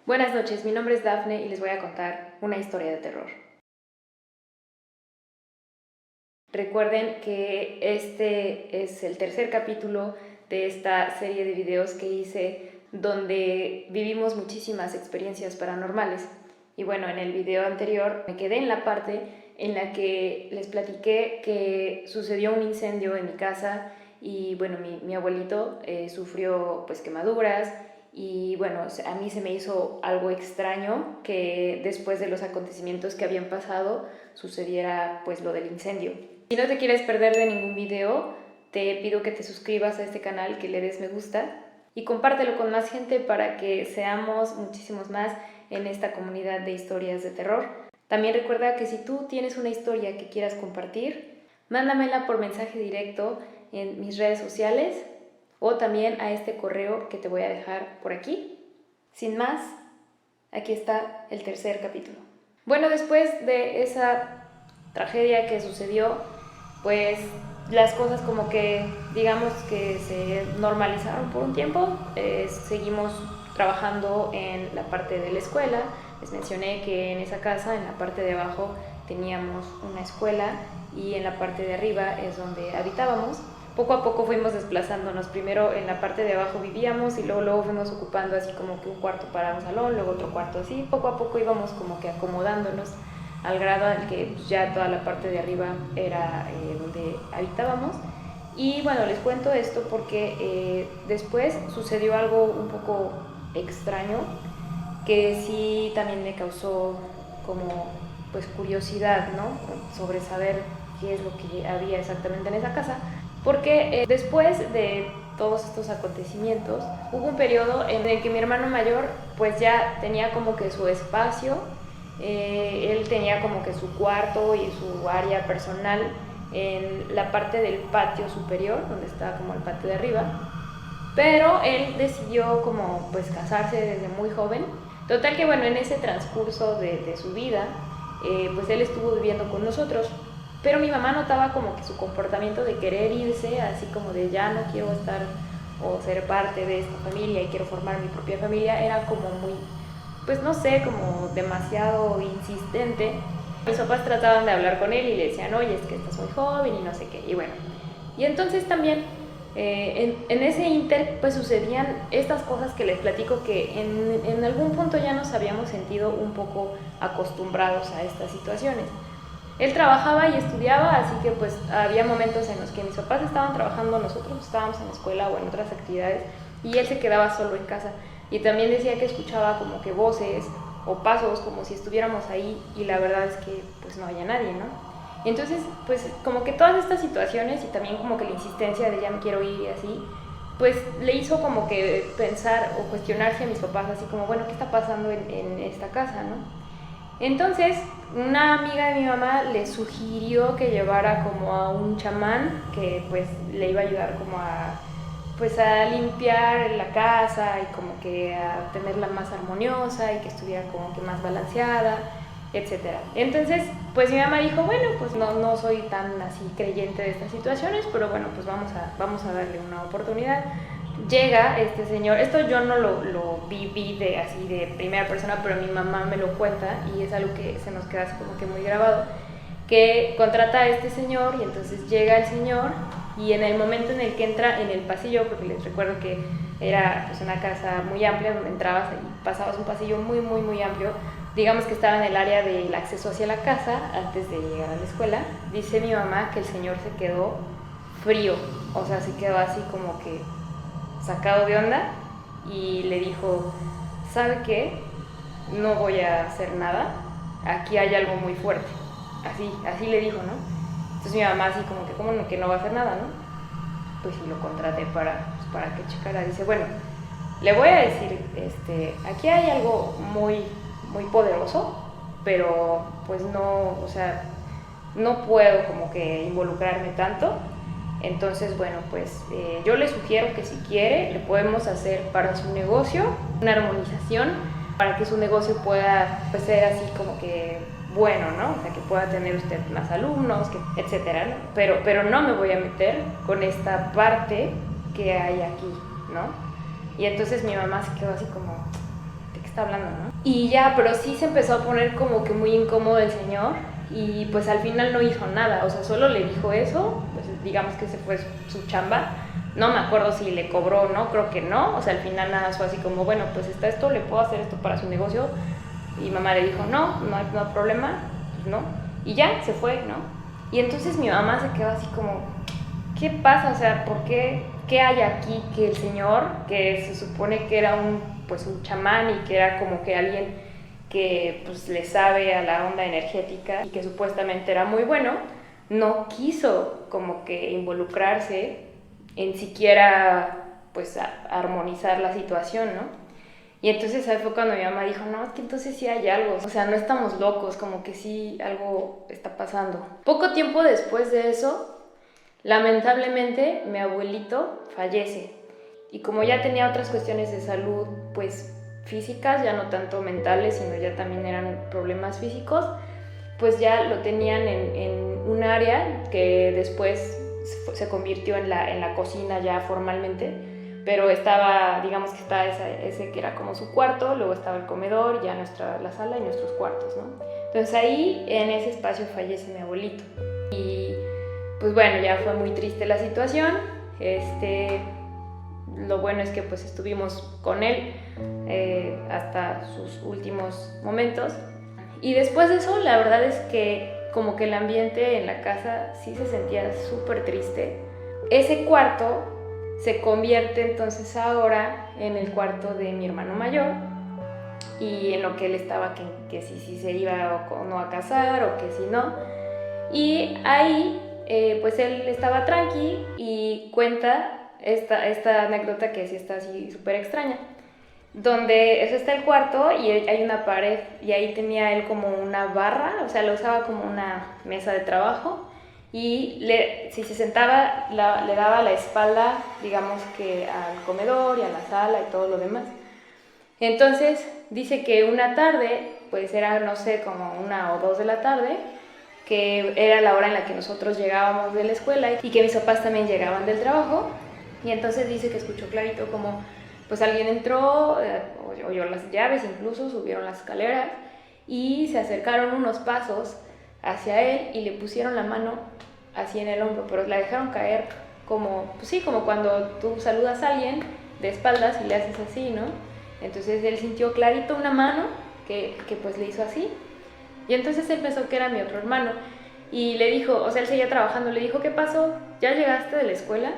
Buenas noches, mi nombre es Dafne y les voy a contar una historia de terror. Recuerden que este es el tercer capítulo de esta serie de videos que hice donde vivimos muchísimas experiencias paranormales. Y bueno, en el video anterior me quedé en la parte en la que les platiqué que sucedió un incendio en mi casa y bueno, mi abuelito sufrió pues quemaduras. Y bueno, a mí se me hizo algo extraño que después de los acontecimientos que habían pasado sucediera pues lo del incendio. Si no te quieres perder de ningún video, te pido que te suscribas a este canal, que le des me gusta y compártelo con más gente para que seamos muchísimos más en esta comunidad de historias de terror. También recuerda que si tú tienes una historia que quieras compartir, mándamela por mensaje directo en mis redes sociales o también a este correo que te voy a dejar por aquí. Sin más, aquí está el tercer capítulo. Bueno, después de esa tragedia que sucedió, pues las cosas como que digamos que se normalizaron por un tiempo. Seguimos trabajando en la parte de la escuela. Les mencioné que en esa casa, en la parte de abajo, teníamos una escuela y en la parte de arriba es donde habitábamos. Poco a poco fuimos desplazándonos. Primero en la parte de abajo vivíamos y luego fuimos ocupando así como que un cuarto para un salón, luego otro cuarto así. Poco a poco íbamos como que acomodándonos al grado en que pues, ya toda la parte de arriba era donde habitábamos. Y bueno, les cuento esto porque después sucedió algo un poco extraño que sí también me causó como pues curiosidad, ¿no? Sobre saber qué es lo que había exactamente en esa casa. Porque después de todos estos acontecimientos, hubo un periodo en el que mi hermano mayor pues ya tenía como que su espacio, él tenía como que su cuarto y su área personal en la parte del patio superior, donde estaba como el patio de arriba, pero él decidió como pues casarse desde muy joven. Total que bueno, en ese transcurso de su vida, pues él estuvo viviendo con nosotros. Pero mi mamá notaba como que su comportamiento de querer irse, así como de ya no quiero estar o ser parte de esta familia y quiero formar mi propia familia, era como muy, pues no sé, como demasiado insistente. Mis papás trataban de hablar con él y le decían, oye, es que estás muy joven y no sé qué, y bueno. Y entonces también en ese inter pues sucedían estas cosas que les platico que en algún punto ya nos habíamos sentido un poco acostumbrados a estas situaciones. Él trabajaba y estudiaba, así que pues había momentos en los que mis papás estaban trabajando, nosotros estábamos en la escuela o en otras actividades y él se quedaba solo en casa. Y también decía que escuchaba como que voces o pasos como si estuviéramos ahí y la verdad es que pues no había nadie, ¿no? Entonces pues como que todas estas situaciones y también como que la insistencia de ya me quiero ir y así, pues le hizo como que pensar o cuestionarse a mis papás así como, bueno, ¿qué está pasando en esta casa, no? Entonces, una amiga de mi mamá le sugirió que llevara como a un chamán que pues le iba a ayudar como a pues a limpiar la casa y como que a tenerla más armoniosa y que estuviera como que más balanceada, etcétera. Entonces, pues mi mamá dijo, bueno, pues no soy tan así creyente de estas situaciones, pero bueno, pues vamos a darle una oportunidad. Llega este señor, esto yo no lo viví así de primera persona, pero mi mamá me lo cuenta y es algo que se nos queda así como que muy grabado, que contrata a este señor y entonces llega el señor y en el momento en el que entra en el pasillo, porque les recuerdo que era pues una casa muy amplia donde entrabas y pasabas un pasillo muy amplio, digamos que estaba en el área del acceso hacia la casa antes de llegar a la escuela. Dice mi mamá que el señor se quedó frío, o sea, se quedó así como que sacado de onda y le dijo, ¿sabe qué? No voy a hacer nada, aquí hay algo muy fuerte. Así le dijo, ¿no? Entonces mi mamá así como que, ¿cómo no, que no va a hacer nada, no? Pues sí, lo contraté para que checara. Dice, bueno, le voy a decir, aquí hay algo muy poderoso, pero pues no, o sea, no puedo como que involucrarme tanto. Entonces, bueno, pues yo le sugiero que si quiere, le podemos hacer para su negocio una armonización para que su negocio pueda pues, ser así como que bueno, ¿no? O sea, que pueda tener usted más alumnos, etcétera, ¿no? Pero no me voy a meter con esta parte que hay aquí, ¿no? Y entonces mi mamá se quedó así como, está hablando, no? Y ya, pero sí se empezó a poner como que muy incómodo el señor y pues al final no hizo nada, o sea, solo le dijo eso, pues digamos que ese fue su chamba. No me acuerdo si le cobró o no, creo que no, o sea, al final nada fue así como, bueno, pues está esto, le puedo hacer esto para su negocio. Y mamá le dijo, no hay problema, pues no. Y ya, se fue, ¿no? Y entonces mi mamá se quedó así como, ¿qué pasa? O sea, ¿por qué? ¿Qué hay aquí que el señor, que se supone que era un chamán y que era como que alguien que pues le sabe a la onda energética y que supuestamente era muy bueno, no quiso como que involucrarse en siquiera pues armonizar la situación, ¿no? Y entonces ahí fue cuando mi mamá dijo, no, es que entonces sí hay algo, o sea, no estamos locos, como que sí algo está pasando. Poco tiempo después de eso, lamentablemente mi abuelito fallece. Y como ya tenía otras cuestiones de salud, pues físicas, ya no tanto mentales, sino ya también eran problemas físicos, pues ya lo tenían en un área que después se convirtió en la cocina ya formalmente, pero estaba, digamos que estaba ese que era como su cuarto, luego estaba el comedor, ya la sala y nuestros cuartos, ¿no? Entonces ahí, en ese espacio, fallece mi abuelito. Y pues bueno, ya fue muy triste la situación. Lo bueno es que pues estuvimos con él hasta sus últimos momentos. Y después de eso, la verdad es que como que el ambiente en la casa sí se sentía súper triste. Ese cuarto se convierte entonces ahora en el cuarto de mi hermano mayor y en lo que él estaba, que si se iba o no a casar o que si no. Y ahí pues él estaba tranqui y cuenta esta anécdota que sí está así súper extraña, donde eso está el cuarto y hay una pared y ahí tenía él como una barra, o sea, lo usaba como una mesa de trabajo y si se sentaba le daba la espalda, digamos que al comedor y a la sala y todo lo demás. Entonces dice que una tarde, pues era no sé, como 1 o 2 de la tarde, que era la hora en la que nosotros llegábamos de la escuela y que mis papás también llegaban del trabajo, y entonces dice que escuchó clarito como pues alguien entró, oyó las llaves, incluso subieron las escaleras y se acercaron unos pasos hacia él y le pusieron la mano así en el hombro, pero la dejaron caer como, pues sí, como cuando tú saludas a alguien de espaldas y le haces así, ¿no? Entonces él sintió clarito una mano que pues le hizo así. Y entonces él pensó que era mi otro hermano y le dijo, o sea, él seguía trabajando, le dijo, ¿qué pasó? ¿Ya llegaste de la escuela?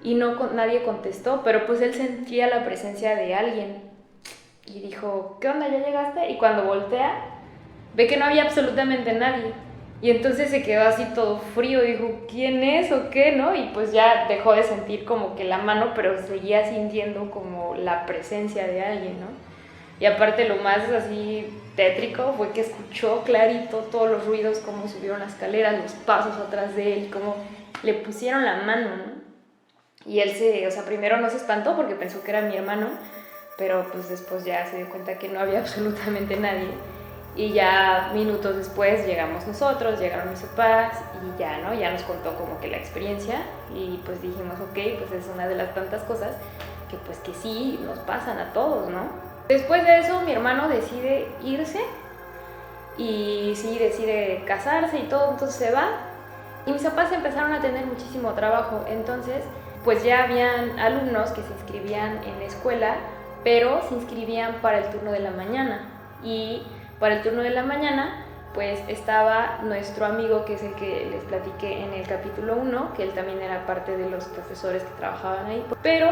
Y nadie contestó, pero pues él sentía la presencia de alguien y dijo, ¿qué onda? ¿Ya llegaste? Y cuando voltea, ve que no había absolutamente nadie. Y entonces se quedó así todo frío, dijo, ¿quién es o qué? ¿No? Y pues ya dejó de sentir como que la mano, pero seguía sintiendo como la presencia de alguien, ¿no? Y aparte lo más así tétrico fue que escuchó clarito todos los ruidos, cómo subieron las escaleras, los pasos atrás de él, cómo le pusieron la mano, ¿no? Y él primero no se espantó porque pensó que era mi hermano, pero pues después ya se dio cuenta que no había absolutamente nadie. Y ya minutos después llegamos nosotros, llegaron mis papás y ya, ¿no? Ya nos contó como que la experiencia y pues dijimos, ok, pues es una de las tantas cosas que pues que sí nos pasan a todos, ¿no? Después de eso mi hermano decide irse y sí decide casarse y todo, entonces se va y mis papás empezaron a tener muchísimo trabajo, entonces pues ya habían alumnos que se inscribían en la escuela, pero se inscribían para el turno de la mañana y para el turno de la mañana pues estaba nuestro amigo que es el que les platiqué en el capítulo 1, que él también era parte de los profesores que trabajaban ahí, pero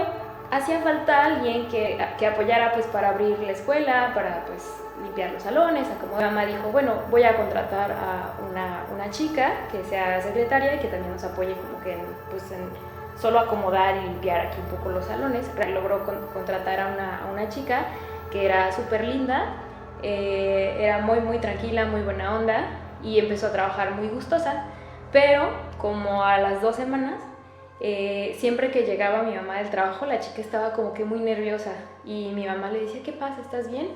hacía falta alguien que apoyara pues para abrir la escuela, para pues limpiar los salones, como mi mamá dijo, bueno, voy a contratar a una chica que sea secretaria y que también nos apoye como que en solo acomodar y limpiar aquí un poco los salones. Logró contratar a una chica que era súper linda, era muy muy tranquila, muy buena onda y empezó a trabajar muy gustosa, pero como a las 2 semanas, siempre que llegaba mi mamá del trabajo, la chica estaba como que muy nerviosa y mi mamá le decía, ¿qué pasa? ¿Estás bien?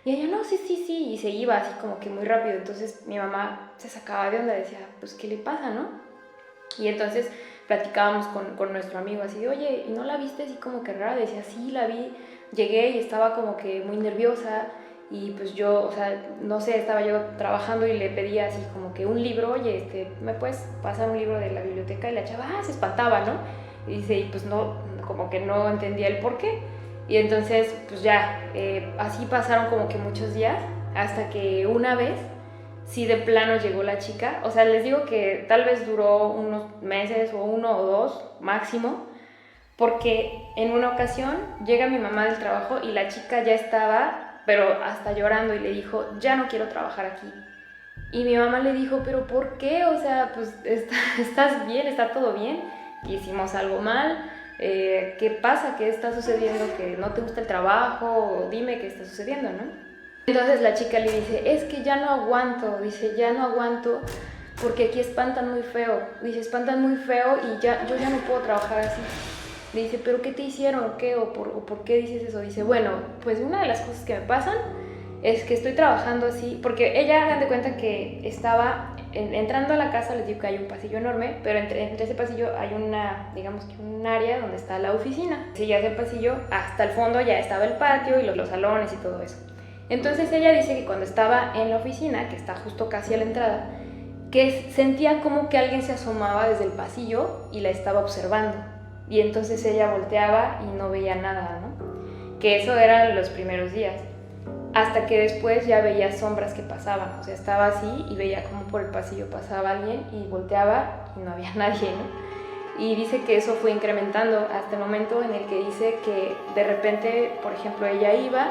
Y ella, no, sí, y se iba así como que muy rápido. Entonces mi mamá se sacaba de onda, decía, pues, ¿qué le pasa, no? Y entonces platicábamos con nuestro amigo así, oye, ¿y no la viste así como que rara? Decía, sí, la vi llegué y estaba como que muy nerviosa y pues yo, o sea, no sé, estaba yo trabajando y le pedía así como que un libro, oye, ¿me puedes pasar un libro de la biblioteca? Y la chava, se espantaba, ¿no? Y dice, y pues no, como que no entendía el por qué. Y entonces, pues ya, así pasaron como que muchos días, hasta que una vez, sí de plano llegó la chica. O sea, les digo que tal vez duró unos meses o 1 o 2 máximo, porque en una ocasión llega mi mamá del trabajo y la chica ya estaba, pero hasta llorando, y le dijo, ya no quiero trabajar aquí. Y mi mamá le dijo, pero ¿por qué? O sea, pues estás bien, está todo bien, hicimos algo mal, ¿qué pasa? ¿Qué está sucediendo? ¿Que no te gusta el trabajo? Dime qué está sucediendo, ¿no? Entonces la chica le dice, es que ya no aguanto, dice, ya no aguanto porque aquí espantan muy feo, dice, espantan muy feo y yo ya no puedo trabajar así. Le dice, ¿pero qué te hicieron o qué? ¿O por qué dices eso? Dice, bueno, pues una de las cosas que me pasan es que estoy trabajando así, porque ella, hagan de cuenta que estaba entrando a la casa, les digo que hay un pasillo enorme, pero entre ese pasillo hay una, digamos que un área donde está la oficina. Si ya es el pasillo, hasta el fondo ya estaba el patio y los salones y todo eso. Entonces ella dice que cuando estaba en la oficina, que está justo casi a la entrada, que sentía como que alguien se asomaba desde el pasillo y la estaba observando. Y entonces ella volteaba y no veía nada, ¿no? Que eso eran los primeros días. Hasta que después ya veía sombras que pasaban. O sea, estaba así y veía como por el pasillo pasaba alguien y volteaba y no había nadie, ¿no? Y dice que eso fue incrementando hasta el momento en el que dice que de repente, por ejemplo, ella iba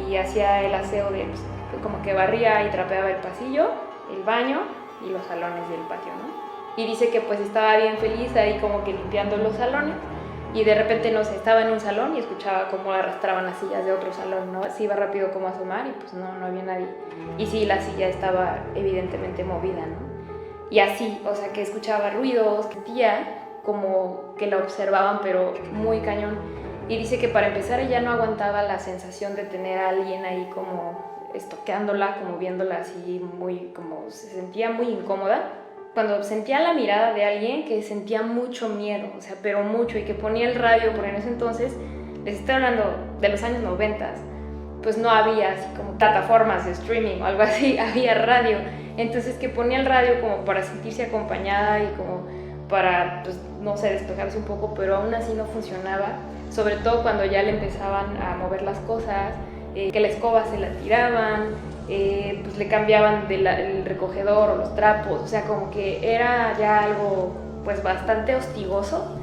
y hacía el aseo de, pues, como que barría y trapeaba el pasillo, el baño y los salones del patio, ¿no? Y dice que pues estaba bien feliz ahí como que limpiando los salones y de repente, no sé, estaba en un salón y escuchaba cómo arrastraban las sillas de otro salón, ¿no? Se iba rápido como a asomar y pues no había nadie. Y sí, la silla estaba evidentemente movida, ¿no? Y así, o sea, que escuchaba ruidos, que sentía como que la observaban, pero muy cañón. Y dice que para empezar ella no aguantaba la sensación de tener a alguien ahí como estoqueándola, como viéndola así muy, como se sentía muy incómoda. Cuando sentía la mirada de alguien que sentía mucho miedo, o sea, pero mucho, y que ponía el radio, porque en ese entonces, les estoy hablando de los años 90, pues no había así como plataformas de streaming o algo así, había radio. Entonces que ponía el radio como para sentirse acompañada y como para, pues, no sé, despejarse un poco, pero aún así no funcionaba. Sobre todo cuando ya le empezaban a mover las cosas, que la escoba se la tiraban, pues le cambiaban el recogedor o los trapos, o sea, como que era ya algo pues bastante hostigoso.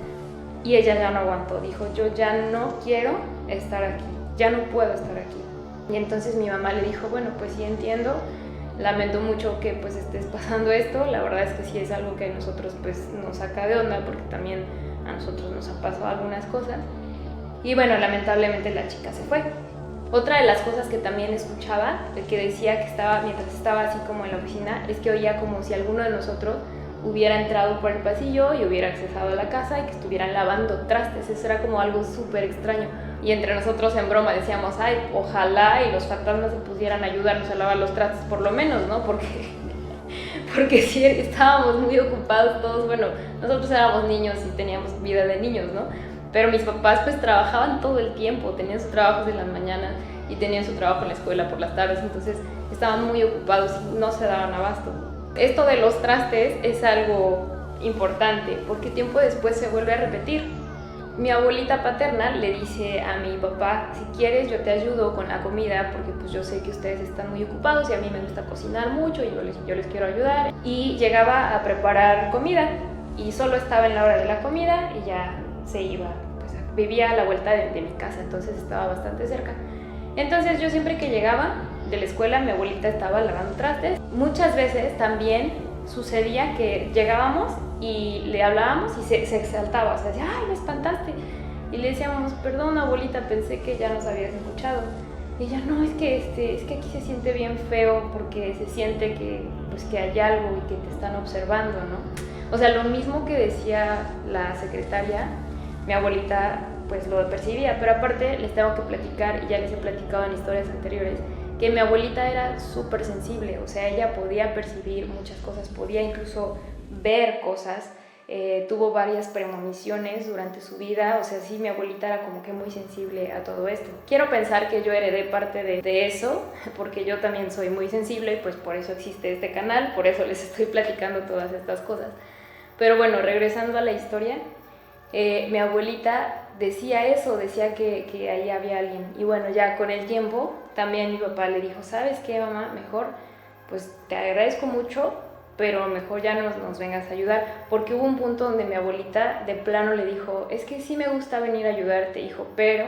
Y ella ya no aguantó, dijo, yo ya no quiero estar aquí, ya no puedo estar aquí. Y entonces mi mamá le dijo, bueno, pues sí entiendo, lamento mucho que pues estés pasando esto, la verdad es que sí es algo que a nosotros pues nos saca de onda, porque también a nosotros nos han pasado algunas cosas. Y bueno, lamentablemente la chica se fue. Otra de las cosas que también escuchaba, que decía que estaba, mientras estaba así como en la oficina, es que oía como si alguno de nosotros hubiera entrado por el pasillo y hubiera accesado a la casa y que estuvieran lavando trastes. Eso era como algo súper extraño. Y entre nosotros en broma decíamos, ay, ojalá y los fantasmas se pusieran a ayudarnos a lavar los trastes por lo menos, ¿no? Porque sí estábamos muy ocupados todos. Bueno, nosotros éramos niños y teníamos vida de niños, ¿no? Pero mis papás pues trabajaban todo el tiempo, tenían sus trabajos en las mañanas y tenían su trabajo en la escuela por las tardes, entonces estaban muy ocupados y no se daban abasto. Esto de los trastes es algo importante porque tiempo después se vuelve a repetir. Mi abuelita paterna le dice a mi papá, si quieres yo te ayudo con la comida porque pues yo sé que ustedes están muy ocupados y a mí me gusta cocinar mucho y yo les quiero ayudar. Y llegaba a preparar comida y solo estaba en la hora de la comida y ya se iba, pues vivía a la vuelta de mi casa, entonces estaba bastante cerca. Entonces yo siempre que llegaba de la escuela, mi abuelita estaba lavando trastes. Muchas veces también sucedía que llegábamos y le hablábamos y se exaltaba, o sea, decía, ¡ay, me espantaste! Y le decíamos, perdón abuelita, pensé que ya nos habías escuchado. Y ella, no, es que aquí se siente bien feo porque se siente que, pues, que hay algo y que te están observando, ¿no? O sea, lo mismo que decía la secretaria, mi abuelita pues lo percibía, pero aparte les tengo que platicar, y ya les he platicado en historias anteriores, que mi abuelita era súper sensible, o sea, ella podía percibir muchas cosas, podía incluso ver cosas, tuvo varias premoniciones durante su vida, o sea, sí, mi abuelita era como que muy sensible a todo esto. Quiero pensar que yo heredé parte de eso, porque yo también soy muy sensible, pues por eso existe este canal, por eso les estoy platicando todas estas cosas. Pero bueno, regresando a la historia, mi abuelita decía eso, decía que ahí había alguien. Y bueno, ya con el tiempo, también mi papá le dijo, ¿sabes qué, mamá? Mejor, pues te agradezco mucho, pero mejor ya nos vengas a ayudar, porque hubo un punto donde mi abuelita de plano le dijo, es que sí me gusta venir a ayudarte, hijo, pero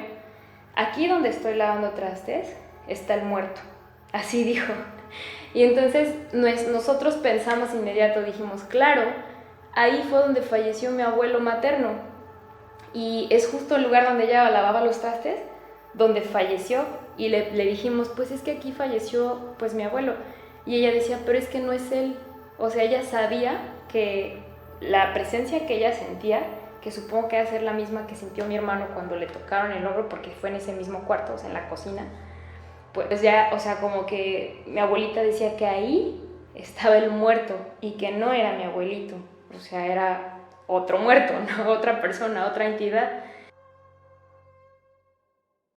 aquí donde estoy lavando trastes está el muerto, así dijo. Y entonces nosotros pensamos inmediato, dijimos, claro, ahí fue donde falleció mi abuelo materno, y es justo el lugar donde ella lavaba los trastes, donde falleció, y le dijimos, pues es que aquí falleció pues mi abuelo, y ella decía, pero es que no es él. O sea, ella sabía que la presencia que ella sentía, que supongo que va a ser la misma que sintió mi hermano cuando le tocaron el hombro, porque fue en ese mismo cuarto, o sea, en la cocina, pues ya, o sea, como que mi abuelita decía que ahí estaba el muerto y que no era mi abuelito, o sea, era otro muerto, ¿no? Otra persona, otra entidad.